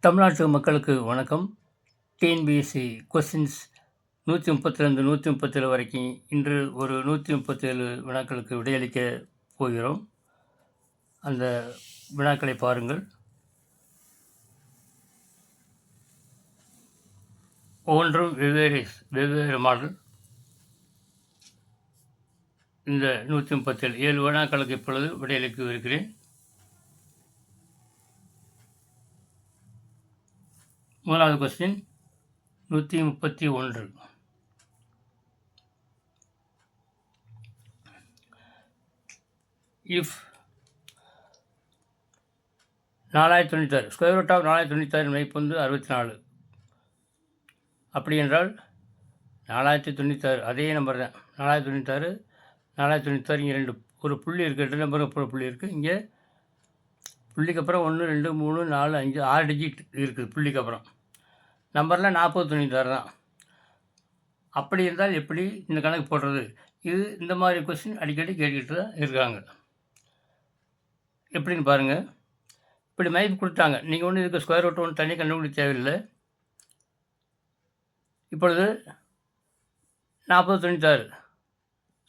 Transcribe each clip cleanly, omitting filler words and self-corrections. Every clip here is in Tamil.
தமிழ்நாட்டு மக்களுக்கு வணக்கம். டிஎன்பிஎஸ்சி கொஸ்டின்ஸ் 132, 137 வரைக்கும் இன்று ஒரு 137 வினாக்களுக்கு விடையளிக்க போகிறோம். அந்த வினாக்களை பாருங்கள். ஒவ்வொன்றும் வெவ்வேறு மாடல். இந்த 137 வினாக்களுக்கு இப்பொழுது விடையளிக்க இருக்கிறேன். முதலாவது question 131. If 4096 square root of 4096 மதிப்பு வந்து 64. அப்படி என்றால் 4096 அதே நம்பர் தான். 4096 4096 இங்கே ஒரு புள்ளி இருக்குது, 2 நம்பருக்கு புள்ளி இருக்குது. இங்கே புள்ளிக்கு அப்புறம் 1 2 3 4 5 6 டிஜிட் இருக்குது. புள்ளிக்கு அப்புறம் நம்பரில் 4096 தான். அப்படி இருந்தால் எப்படி இந்த கணக்கு போடுறது? இது இந்த மாதிரி கொஸ்டின் அடிக்கடி கேட்டுக்கிட்டு தான் இருக்காங்க. எப்படின்னு பாருங்கள். இப்படி மதிப்பு கொடுத்தாங்க. நீங்கள் ஒன்று இதுக்கு ஸ்கொயர் ரூட் ஒன்று தண்ணி கண்டுபிடிக்க தேவையில்லை. இப்பொழுது 4096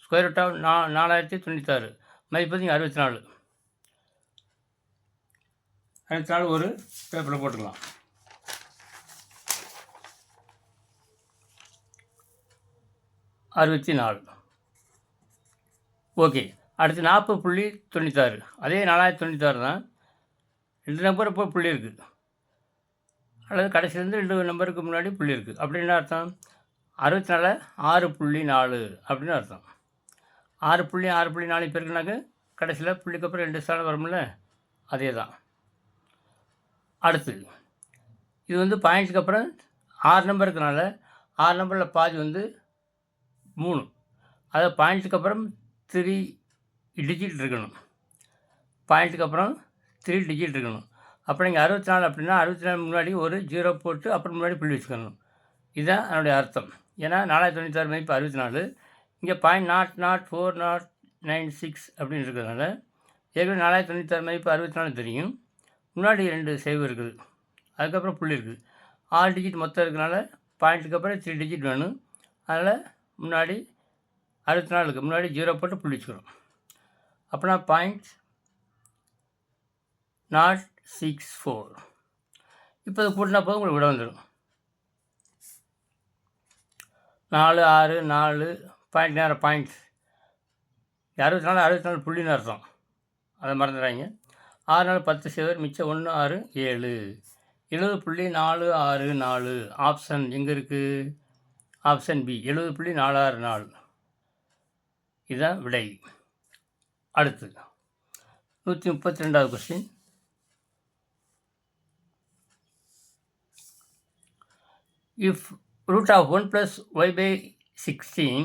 ஸ்கொயர் ரூட் ஆஃப் 4096 மதிப்பு நீங்கள் 64. 64 ஒரு பேப்பரில் போட்டுக்கலாம். ஓகே. அடுத்து 40.96 அதே 4096 தான். 2 நம்பர் இப்போ புள்ளி இருக்குது, அல்லது கடைசியிலேருந்து 2 நம்பருக்கு முன்னாடி புள்ளி இருக்குது. அப்படின்னு அர்த்தம் 64 6.4 அப்படின்னு அர்த்தம். 6.4 பேருக்குனாக்க கடைசியில் புள்ளிக்கு அப்புறம் 2 ஸ்தானம் வரும்ல, அதே தான். அடுத்து இது வந்து பாயிண்ட்ஸுக்கு அப்புறம் 6 நம்பருக்குனால 6 நம்பரில் பாதி வந்து 3. அதை பாயிண்ட்ஸுக்கு அப்புறம் 3 டிஜிட் இருக்கணும். பாயிண்ட்டுக்கு அப்புறம் 3 டிஜிட் இருக்கணும். அப்புறம் இங்கே 64 அப்படின்னா 64 முன்னாடி ஒரு 0 போட்டு அப்புறம் முன்னாடி புள்ளி வச்சுக்கணும். இதுதான் அதனுடைய அர்த்தம். ஏன்னா 4096 மதிப்பு 64, இங்கே 0.04096 அப்படின்னு இருக்கிறதுனால ஏற்கனவே 4096 மதிப்பு 64 தெரியும். முன்னாடி 2 சேவ் இருக்குது, அதுக்கப்புறம் புள்ளி இருக்குது. 6 டிஜிட் மொத்தம் இருக்கிறனால பாயிண்ட்டுக்கு அப்புறம் 3 டிஜிட் வேணும். அதனால் முன்னாடி 64க்கு முன்னாடி 0 போட்டு புள்ளி வச்சுக்கணும். அப்படின்னா 0.064. இப்போ இது கூட்டினா போது உங்களுக்கு விட வந்துடும். 4 6 4 பாயிண்ட் நேரம் பாயிண்ட்ஸ் 64 புள்ளின்னு அர்த்தம், அதை மறந்துடுறாங்க. 6 4 10 சேவர் மிச்சம் 1 6 7 70.464. ஆப்ஷன் எங்கே இருக்குது? Option B 70.464. இதுதான் விடை. அடுத்து 132வது question. If root of 1 + y/16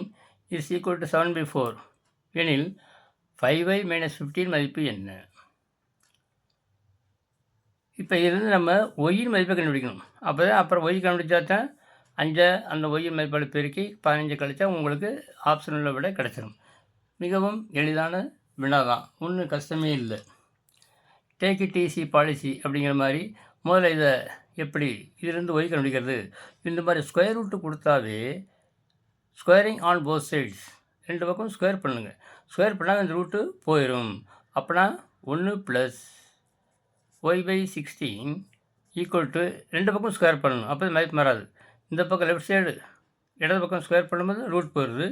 is equal to 7/4 எனில் 5y - 15 மதிப்பு என்ன? இப்போ இதுலேருந்து நம்ம ஒய்யின் மதிப்பை கண்டுபிடிக்கணும். அப்போ தான் அப்புறம் ஒய் கண்டுபிடிச்சா தான் அந்த ஒய்யின் மதிப்போட பெருக்கி 15 கழிச்சா உங்களுக்கு ஆப்ஷனில் விட கிடச்சிடும். மிகவும் எளிதான வினா தான், ஒன்றும் கஷ்டமே இல்லை. டேக் இட் ஈஸி பாலிசி அப்படிங்கிற மாதிரி முதல்ல இதை எப்படி இதிலிருந்து ஒய் கண்டுபிடிக்கிறது? இந்த மாதிரி ஸ்கொயர் ரூட்டு கொடுத்தாவே ஸ்கொயரிங் ஆன் போத் சைட்ஸ் 2 பக்கம் ஸ்கொயர் பண்ணுங்கள். ஸ்கொயர் பண்ணால் இந்த ரூட்டு போயிடும். அப்படின்னா 1 + y/16 ஈக்குவல் டு 2 பக்கம் ஸ்கொயர் பண்ணணும். அப்போ மதிப்பு மாறாது. இந்த பக்கம் லெஃப்ட் சைடு இடது பக்கம் ஸ்கொயர் பண்ணும்போது ரூட் போயிடுது.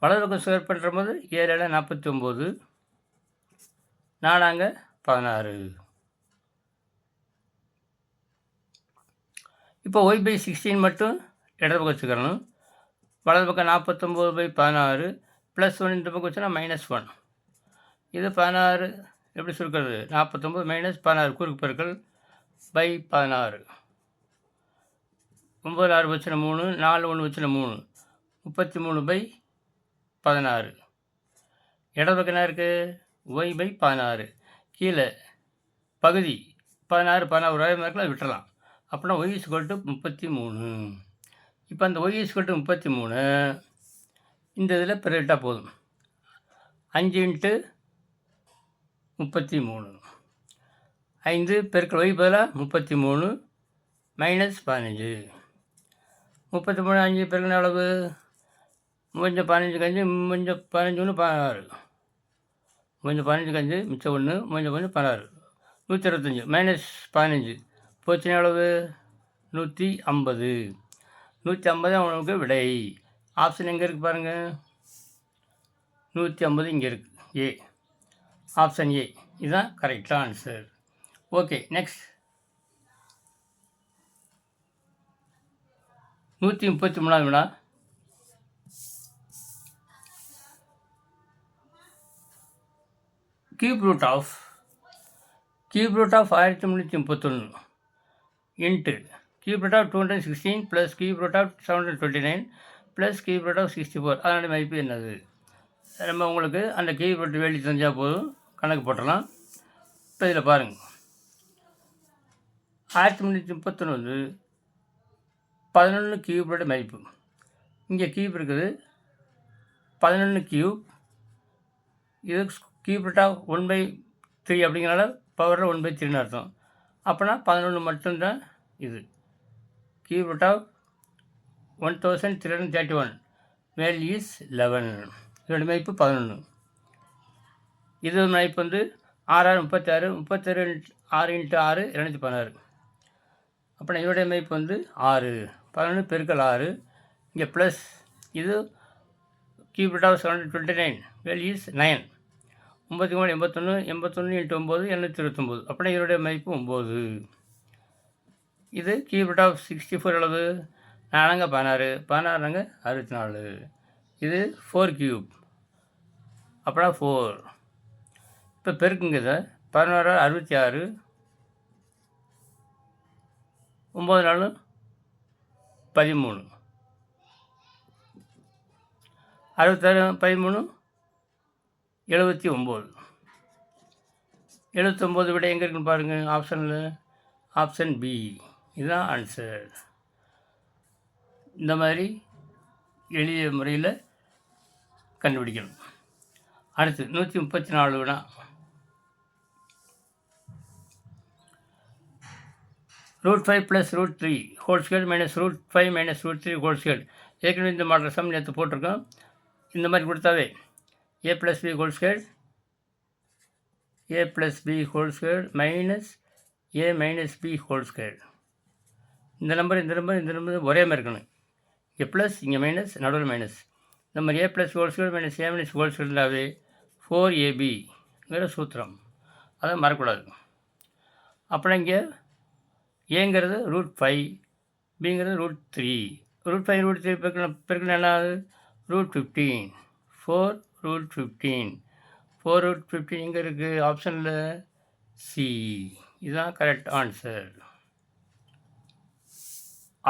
வலது பக்கம் ஸ்கொயர் பண்ணுற போது 7 7 49 4 16. இப்போ y/16 மட்டும் இடது பக்கம் வச்சுக்கிறணும். வலது பக்கம் 49/16 +1 இந்த பக்கம் வச்சுன்னா -1. இது 16 எப்படி சுருக்கிறது? 49 - 16 குறுக்கு பெருக்கல் /16. 9 6 வச்சுனா 3, 4 1 வச்சுனா 3, 33/16. இடது பக்கம் என்ன இருக்குது? y/16. கீழே பகுதி 16 16 ஒரே மார்க்கில் விட்டுறலாம். அப்படின்னா y = 33. இப்போ அந்த y = 33 இந்த இதில் பெருகிட்டால் போதும். 5 × 33 5 பெருக்கல் y பதிலாக 33 -15. 33 5 பெருக்கின அளவு 15 15 1 16. 15 மிச்சம் 1 16. 125 -15 போச்சுன அளவு 150. 150 உங்களுக்கு விடை. ஆப்ஷன் எங்கே இருக்குது பாருங்கள். 150 இங்கே இருக்குது. ஏ, ஆப்ஷன் ஏ இதுதான் கரெக்டாக ஆன்சர். ஓகே, நெக்ஸ்ட் 133 வினா. Cube root of 1331 into cube root of 216 plus cube root of 729 plus cube root of 64 அதனுடைய மதிப்பு என்னது? நம்ம உங்களுக்கு அந்த கியூப் ரூட் வேல்யூ தெரிஞ்சால் போதும், கணக்கு போட்டலாம். இப்போ இதில் பாருங்கள், 1331 11 கியூப் ரூட் மதிப்பு. இங்கே கியூப் இருக்குது 11 கியூப். இது கியூப் ரூட் ஆஃப் 1/3 அப்படிங்கிறனால பவரில் 1/3ன்னு அர்த்தம். அப்போனா 11 மட்டும்தான் இது. Cube root of 1331 value is 11. இதோட மதிப்பு 11. இது மதிப்பு வந்து 6 36 36 6 × 6 216. அப்புறம் இதோடைய மதிப்பு வந்து 6 11 பெருக்கல் 6. இங்கே ப்ளஸ் இது cube root of 729 value is 9. 9 81 81 × 9 229. அப்படின்னா இதோடைய மதிப்பு 9. இது கியூப் ரூட் ஆஃப் 64 அளவு 4 16 16 64. இது 4 கியூப், அப்படின்னா 4. இப்போ பெருக்குங்க இதை 11 66 9 4 13 66 13 79. 79 விட எங்கே இருக்குன்னு பாருங்கள். ஆப்ஷனில் ஆப்ஷன் பி இதுதான் ஆன்சர். இந்த மாதிரி எளிய முறையில் கண்டுபிடிக்கணும். அடுத்து 134 வினா. √5 + √3 ஹோல் ஸ்கொயர் -√5 - √3 ஹோல் ஸ்கொயர். ஏற்கனவே இந்த மாடல் சம் நேற்று போட்டிருக்கோம். இந்த மாதிரி கொடுத்தாவே a + b whole square a + b whole square -a - b whole square. இந்த நம்பர் ஒரே மாதிரி இருக்கணும். இங்கே ப்ளஸ் இங்கே மைனஸ் நடுவில் மைனஸ். இந்த மாதிரி a + whole square - a - whole square இருந்தாவே 4ab சூத்திரம். அதை மறக்கூடாது. அப்புறம் இங்கே ஏங்கிறது √5 பிங்கிறது √3. √5 √3 பெருக்கணும் என்ன ஆகுது? √15 4 √15 4 √15 எங்கே இருக்குது? ஆப்ஷனில் சி இதுதான் கரெக்ட் ஆன்சர்.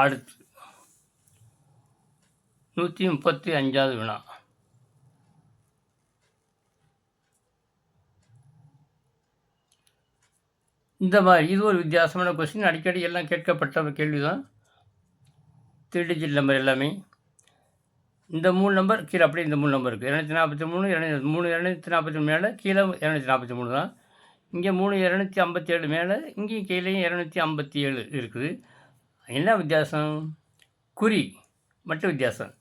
அடுத்து 135வது வினா. இந்த மாதிரி இது ஒரு வித்தியாசமான கொஸ்டின். அடிக்கடி எல்லாம் கேட்கப்பட்ட கேள்வி தான். 3 டிஜிட் நம்பர் எல்லாமே. இந்த 3 நம்பர் கீழே அப்படியே இந்த 3 நம்பர் இருக்குது. 243 243 மேலே கீழே 243 தான். இங்கே 257 மேலே இங்கேயும் கீழேயும் 257 இருக்குது. என்ன வித்தியாசம்? குறி மட்டும் வித்தியாசம்.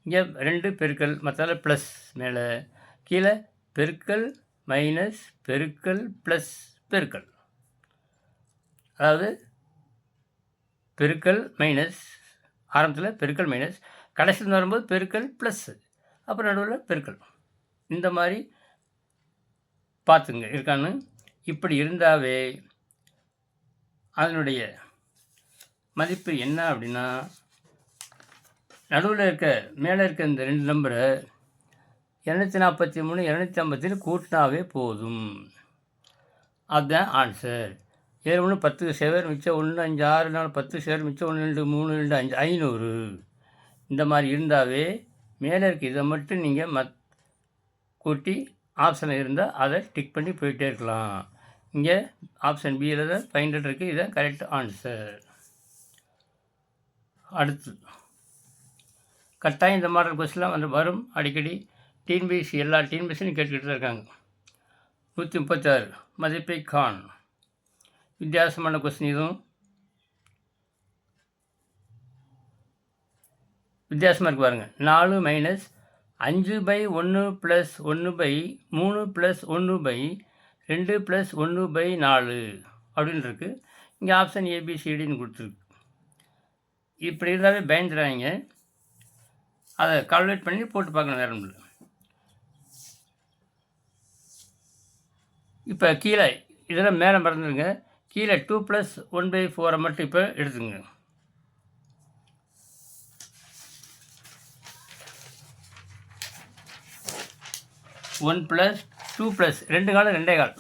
இங்கே 2 பெருக்கல் மற்ற ப்ளஸ் மேலே, கீழே பெருக்கல் மைனஸ் பெருக்கல் ப்ளஸ் பெருக்கல். அதாவது பெருக்கல் மைனஸ், ஆரம்பத்தில் பெருக்கல் மைனஸ், கடைசியில் வரும்போது பெருக்கல் ப்ளஸ்ஸு, அப்புறம் நடுவில் பெருக்கல். இந்த மாதிரி பார்த்துங்க இருக்கான்னு. இப்படி இருந்தாவே அதனுடைய மதிப்பு என்ன அப்படின்னா, நடுவில் மேலே இருக்க இந்த 2 நம்பரை 243 257 கூட்டினாவே போதும். அதுதான் ஆன்சர். 7 1 10 சேவர் மிச்சம் 1 5 6 4 10 சேவர் மிச்சம் 1 2 3 2 5 500. இந்த மாதிரி இருந்தாவே மேலே இருக்க இதை மட்டும் நீங்கள் கூட்டி ஆப்ஷனில் இருந்தால் அதை டிக் பண்ணி போயிட்டே இருக்கலாம். இங்கே ஆப்ஷன் பியில் தான் 500 இருக்குது. இதுதான் கரெக்ட் ஆன்சர். அடுத்து கட்டாயம் இந்த மாடல் கொஸ்டின்லாம் வரும் அடிக்கடி. டிஎன்பிஎஸ்சி எல்லா டிஎன்பிஎஸ்சியும் கேட்டுக்கிட்டு தான் இருக்காங்க. 136 மதிப்பை காண். வித்தியாசமான கொஸ்டின் இதுவும். வித்தியாசமாக இருக்குது பாருங்கள். 4 மைனஸ் 5/1 ப்ளஸ் 1/3 ப்ளஸ் 1/2 ப்ளஸ் 1/4 அப்படின்னு இருக்குது. இங்கே ஆப்ஷன் ஏபிசிடின்னு கொடுத்துருக்கு. இப்படி இருந்தாலே பயந்துடாதீங்க. அதை கால்குலேட் பண்ணி போட்டு பார்க்கணும், வேறு ஒன்றும் இல்லை. இப்போ கீழே இதெல்லாம் மேலே மறந்துடுங்க. கீழே 2 + 1/4 மட்டும் இப்போ எடுத்துங்க. ஒன் ப்ளஸ் 2 + 2 காலும் 2 கால்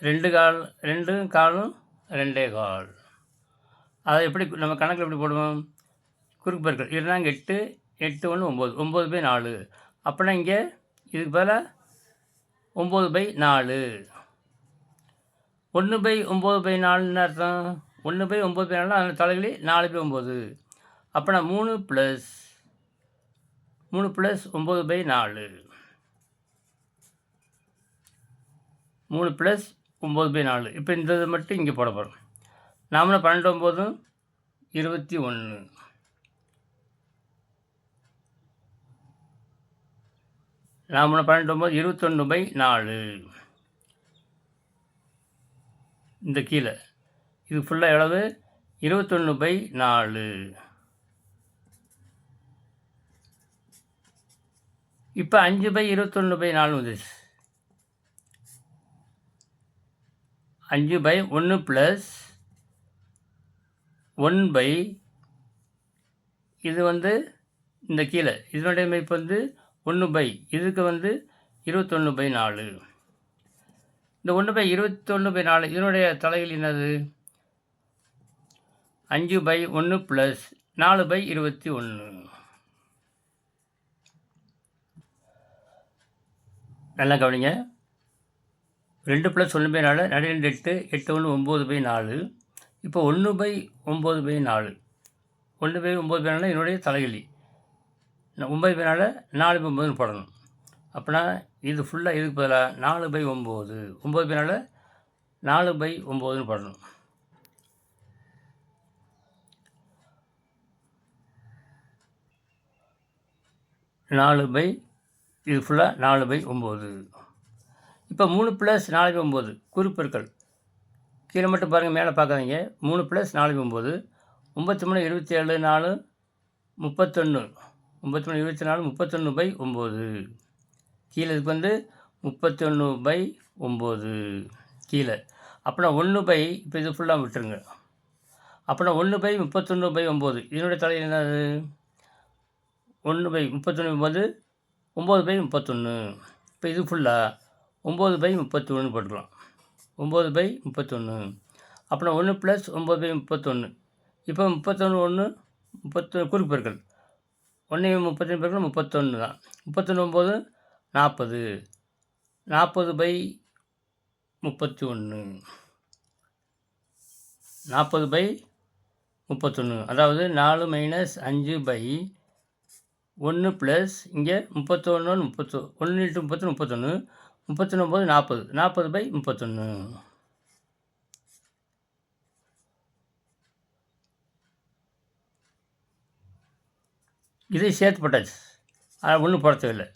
2 கால் 2 காலும் 2 கால். அதை எப்படி நம்ம கணக்கில் எப்படி போடுவோம்? குறுக்கு பெருக்கல். இருந்தாங்க 8 8 1 9 9/4. அப்படின்னா இங்கே இதுக்கு பதிலாக 9/4. 1/9/4ன்னு அர்த்தம். 1/9/4 அதில் தலைகளி 4/9. அப்போனா 3 + 9/4. 3 + 9/4. இப்போ இந்த இது மட்டும் இங்கே போட போகிறோம். நாமளும் 12 9 21. நாமளும் 12 9 21/4. இந்த கீழே இது ஃபுல்லாக எவ்வளவு? 21/4. இப்போ 5/21/4 வந்துச்சு. 5/1 ப்ளஸ் 1 இது இந்த கீழே இதனுடைய மதிப்பு 1 இதுக்கு 21/4. இந்த 1/21/4 இதனுடைய தலைகள் என்னது? 5/1 ப்ளஸ் 4/21. நல்லா கவனிங்க. 2 + 1/4 2 8 8 1 9/4. இப்போ 1/9/4. 1/9/4 என்னுடைய தலைகளி. 9/4 4/9 போடணும். அப்படின்னா இது ஃபுல்லாக இதுக்கு பதிலாக 4/9. 9/4 4/9 போடணும். 4 இது ஃபுல்லாக 4/9. இப்போ 3 + 4/9 குறுப்பெருக்கல். கீழே மட்டும் பாருங்கள், மேலே பார்க்காதீங்க. 3 + 4/9 93 27 4 31. 93 24 31/9. கீழே இதுக்கு 31/9 கீழே. அப்படின்னா 1 இப்போ இது ஃபுல்லாக விட்டுருங்க. அப்படின்னா 1/31/9 இதனுடைய தலை என்னது? 1/31/9 9/31. இப்போ இது ஃபுல்லாக 9/31 போட்டுக்கலாம். 9/31. அப்படின்னா 1 + 9/31. இப்போ 31 1 31 குறுக்கு பெருக்கல். 1 31 பெருக்கல் 31 தான். 31 9 40. 40/31. 40/31. அதாவது 4 - 5/1 ப்ளஸ் இங்கே 31 1 × 30 31. 39 40. 40/31. இதை சேர்த்து போட்டாச்சு. அது ஒன்றும் போட தேவையில்லை.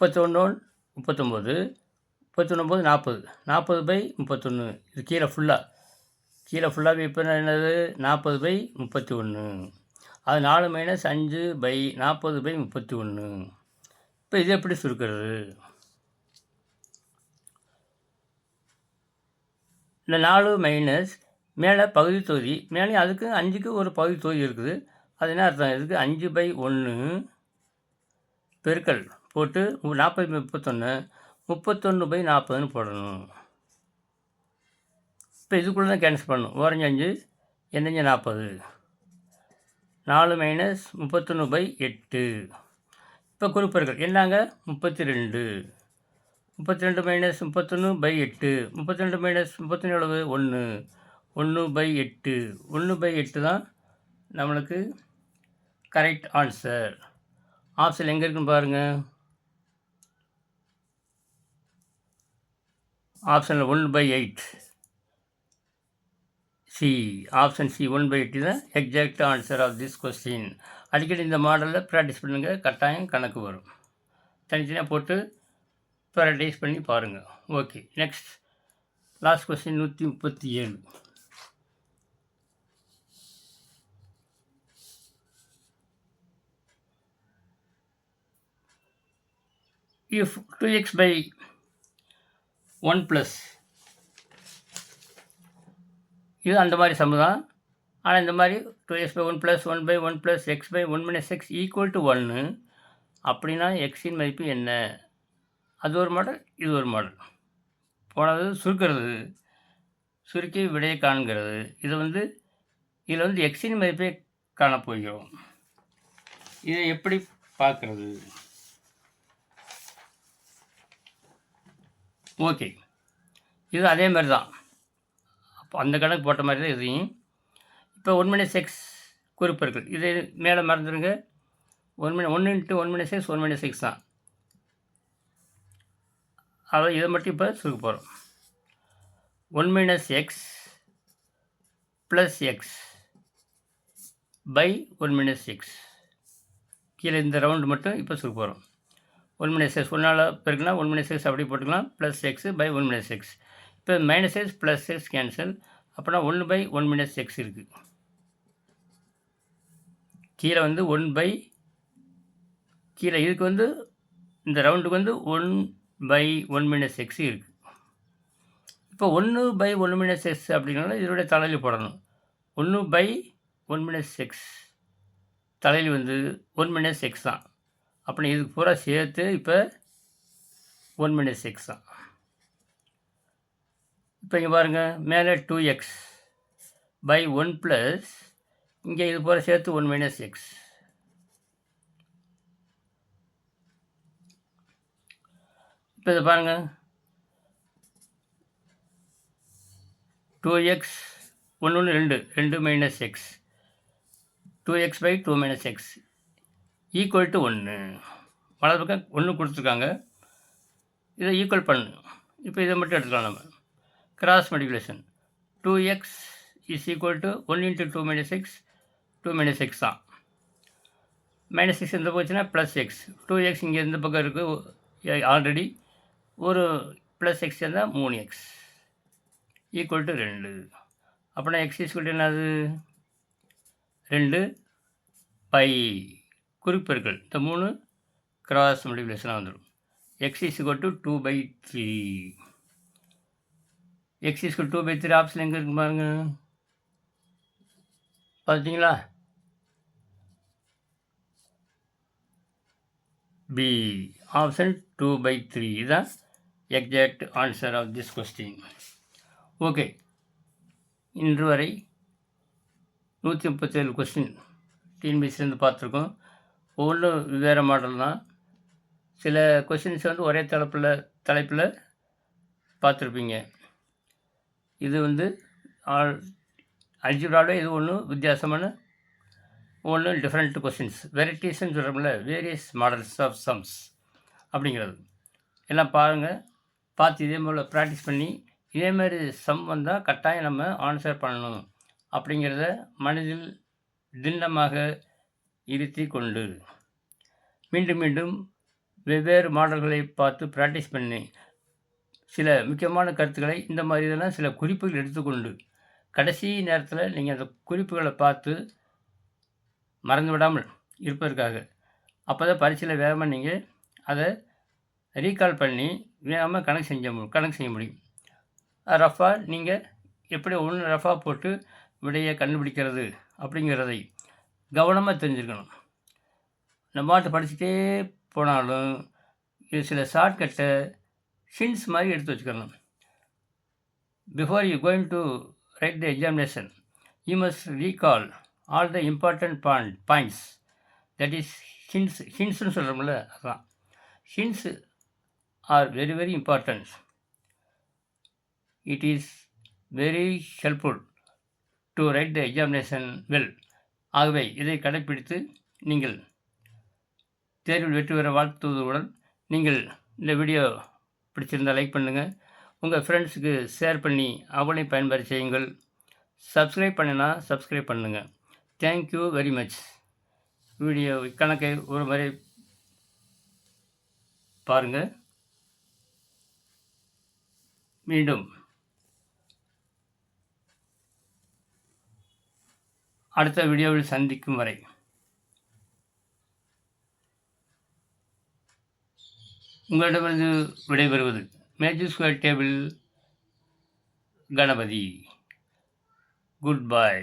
31 39 39 40. 40/31. இது கீழே ஃபுல்லாகவே இப்போ என்னது? 40/31. அது 4 - 5/40/31. இப்போ இது எப்படி சுருக்கிறது? இந்த 4 மைனஸ் மேலே பகுதி தொகுதி, மேலே அதுக்கு 5க்கு ஒரு பகுதி தொகுதி இருக்குது. அது என்ன அர்த்தம்? இதுக்கு 5/1 பெருக்கல் போட்டு 40/31 31/40ன்னு போடணும். இப்போ இதுக்குள்ளே தான் கேன்சல் பண்ணணும். ஓரஞ்சு 5 எண்ணஞ்சு 40. 4 - 31/8. இப்போ குறுப்பெருக்கல் என்னங்க? 32. 32 - 31/8. 32 - 31 எவ்வளவு? 1. 1/8. 1/8 தான் நம்மளுக்கு கரெக்ட் ஆன்சர். ஆப்ஷன் எங்கே இருக்குன்னு பாருங்கள். ஆப்ஷனில் 1/8. சி ஆப்ஷன் சி 1/8 தான் exact answer of this question. அடிக்கடி இந்த மாடலில் ப்ராக்டிஸ் பண்ணுங்கள், கட்டாயம் கணக்கு வரும். தனித்தனியாக போட்டு ப்ராக்டிஸ் பண்ணி பாருங்கள். Okay, next last question 137. If 2x by 1 plus இது அந்த மாதிரி சம்மு தான். ஆனால் இந்த மாதிரி 2x by 1 plus 1 by 1 plus x by 1 minus x equal to 1 அப்படின்னா எக்ஸின் மதிப்பு என்ன? அது ஒரு மாடல், இது ஒரு மாடல். போனது சுருக்கிறது, சுருக்கி விடையை காண்கிறது. இதில் வந்து எக்ஸின் மதிப்பை காணப்போகிறோம். இதை எப்படி பார்க்குறது? ஓகே, இது அதே மாதிரி தான். அப்போ அந்த கணக்கு போட்ட மாதிரி தான் இதையும். இப்போ 1 minus x குறிப்பெருக்கல், இதை மேலே மறந்துடுங்க. 1 × 1 minus x 1 minus x தான். அதை இதை மட்டும் இப்போ சுருக்க போகிறோம். 1 minus x plus x by 1 minus x. கீழே இந்த ரவுண்டு மட்டும் இப்போ சுருக்க போகிறோம். 1 minus x 1ஆல் பெருக்குனா 1 minus x அப்படி போட்டுக்கலாம், plus x by 1 minus x. இப்போ minus x plus x cancel, அப்படின்னா 1 by 1 minus x இருக்குது. கீழே வந்து 1 by கீழே இதுக்கு வந்து இந்த ரவுண்டுக்கு வந்து 1 by 1 minus x இருக்குது. இப்போ 1 by 1 minus x அப்படின்னால இதோடைய தலையில் போடணும். 1 by 1 minus x தலையில் வந்து 1 minus x தான். அப்படி இதுக்கு பூரா சேர்த்து இப்போ 1 minus x தான். இப்போ இங்கே பாருங்கள், மேலே 2x by 1 ப்ளஸ் இங்கே இது பூரா சேர்த்து 1 minus x. இப்போ இதை பாருங்கள், 2x 1 1 2 minus x 2x by 2 minus x equal to 1. வலது பக்கம் 1 கொடுத்துருக்காங்க, இதை ஈக்குவல் பண்ணு. இப்போ இதை மட்டும் எடுத்துக்கலாம் நம்ம. Cross multiplication 2x is equal to 1 × 2 minus x 2 minus x தான். மைனஸ் எக்ஸ் எந்த போச்சுன்னா ப்ளஸ் எக்ஸ். 2x இங்கே எந்த பக்கம் இருக்குது ஆல்ரெடி, ஒரு ப்ளஸ் எக்ஸ் இருந்தால் 3x ஈக்குவல் டு 2. அப்படின்னா எக்ஸ் ஈக்குவல் டு என்னது? 2 பை குறிப்பெருக்கல் இந்த 3 கிராஸ் மல்டிப்ளிகேஷனாக வந்துடும். X equal to 2/3. X equal 2/3 option எங்கே இருக்கு பாருங்க, பார்த்தீங்களா? பி ஆப்ஷன் 2/3 இதுதான் exact answer of this question. Okay, இன்று வரை 137 கொஸ்டின் டிஎன்பிஎஸ்சிலேருந்து பார்த்துருக்கோம். ஒவ்வொன்றும் வெவ்வேறு மாடல் தான். சில கொஸ்டின்ஸ் வந்து ஒரே தலைப்பில் பார்த்துருப்பீங்க. இது வந்து அல்ஜிப்ராவில் இது ஒன்று வித்தியாசமான ஒன்று டிஃப்ரெண்ட் கொஸ்டின்ஸ், வெரைட்டிஸ்ன்னு சொல்கிறோம்ல, வேரியஸ் மாடல்ஸ் ஆஃப் சம்ஸ் அப்படிங்கிறது எல்லாம் பாருங்கள். பார்த்து இதே போல் ப்ராக்டிஸ் பண்ணி இதேமாதிரி சம் வந்தால் கட்டாயம் நம்ம ஆன்சர் பண்ணணும் அப்படிங்கிறத மனதில் திண்ணமாக இருத்தி கொண்டு மீண்டும் மீண்டும் வெவ்வேறு மாடல்களை பார்த்து ப்ராக்டிஸ் பண்ணி சில முக்கியமான கருத்துக்களை இந்த மாதிரி இதெல்லாம் சில குறிப்புகள் எடுத்துக்கொண்டு கடைசி நேரத்தில் நீங்கள் அந்த குறிப்புகளை பார்த்து மறந்து விடாமல் இருப்பதற்காக, அப்போ தான் பரீட்சையில் வேகமாக நீங்கள் அதை ரீகால் பண்ணி வேகமாக கணக்கு செய்ய முடியும். ரஃபாக நீங்கள் எப்படி ஒன்று ரஃபாக போட்டு விடையை கண்டுபிடிக்கிறது அப்படிங்கிறதை கவனமாக தெரிஞ்சுக்கணும். நம்ம பாட்டு படிச்சுட்டே போனாலும் இது சில ஷார்ட்கட்டை ஹிண்ட்ஸ் மாதிரி எடுத்து வச்சுக்கணும். Before you going to write the examination you must recall all the important points. That is ஹிண்ட்ஸ்னு சொல்கிறோம்ல, அதுதான். Hints are very very important. It is very helpful to write the examination well. ஆகவே இதை கடைப்பிடித்து நீங்கள் தேர்வில் வெற்றி பெற வாழ்த்துவதுடன், நீங்கள் இந்த வீடியோ பிடிச்சிருந்தால் லைக் பண்ணுங்கள், உங்கள் ஃப்ரெண்ட்ஸுக்கு ஷேர் பண்ணி அவளையும் பயன்பெற செய்யுங்கள். சப்ஸ்கிரைப் பண்ணுனா சப்ஸ்கிரைப் பண்ணுங்க. Thank you very much. Video கணக்கை ஒரு முறை பாருங்க. மீண்டும் அடுத்த வீடியோவில் சந்திக்கும் வரை உங்களிடமிருந்து விடைபெறுவது magic square table Ganapathi. Good by.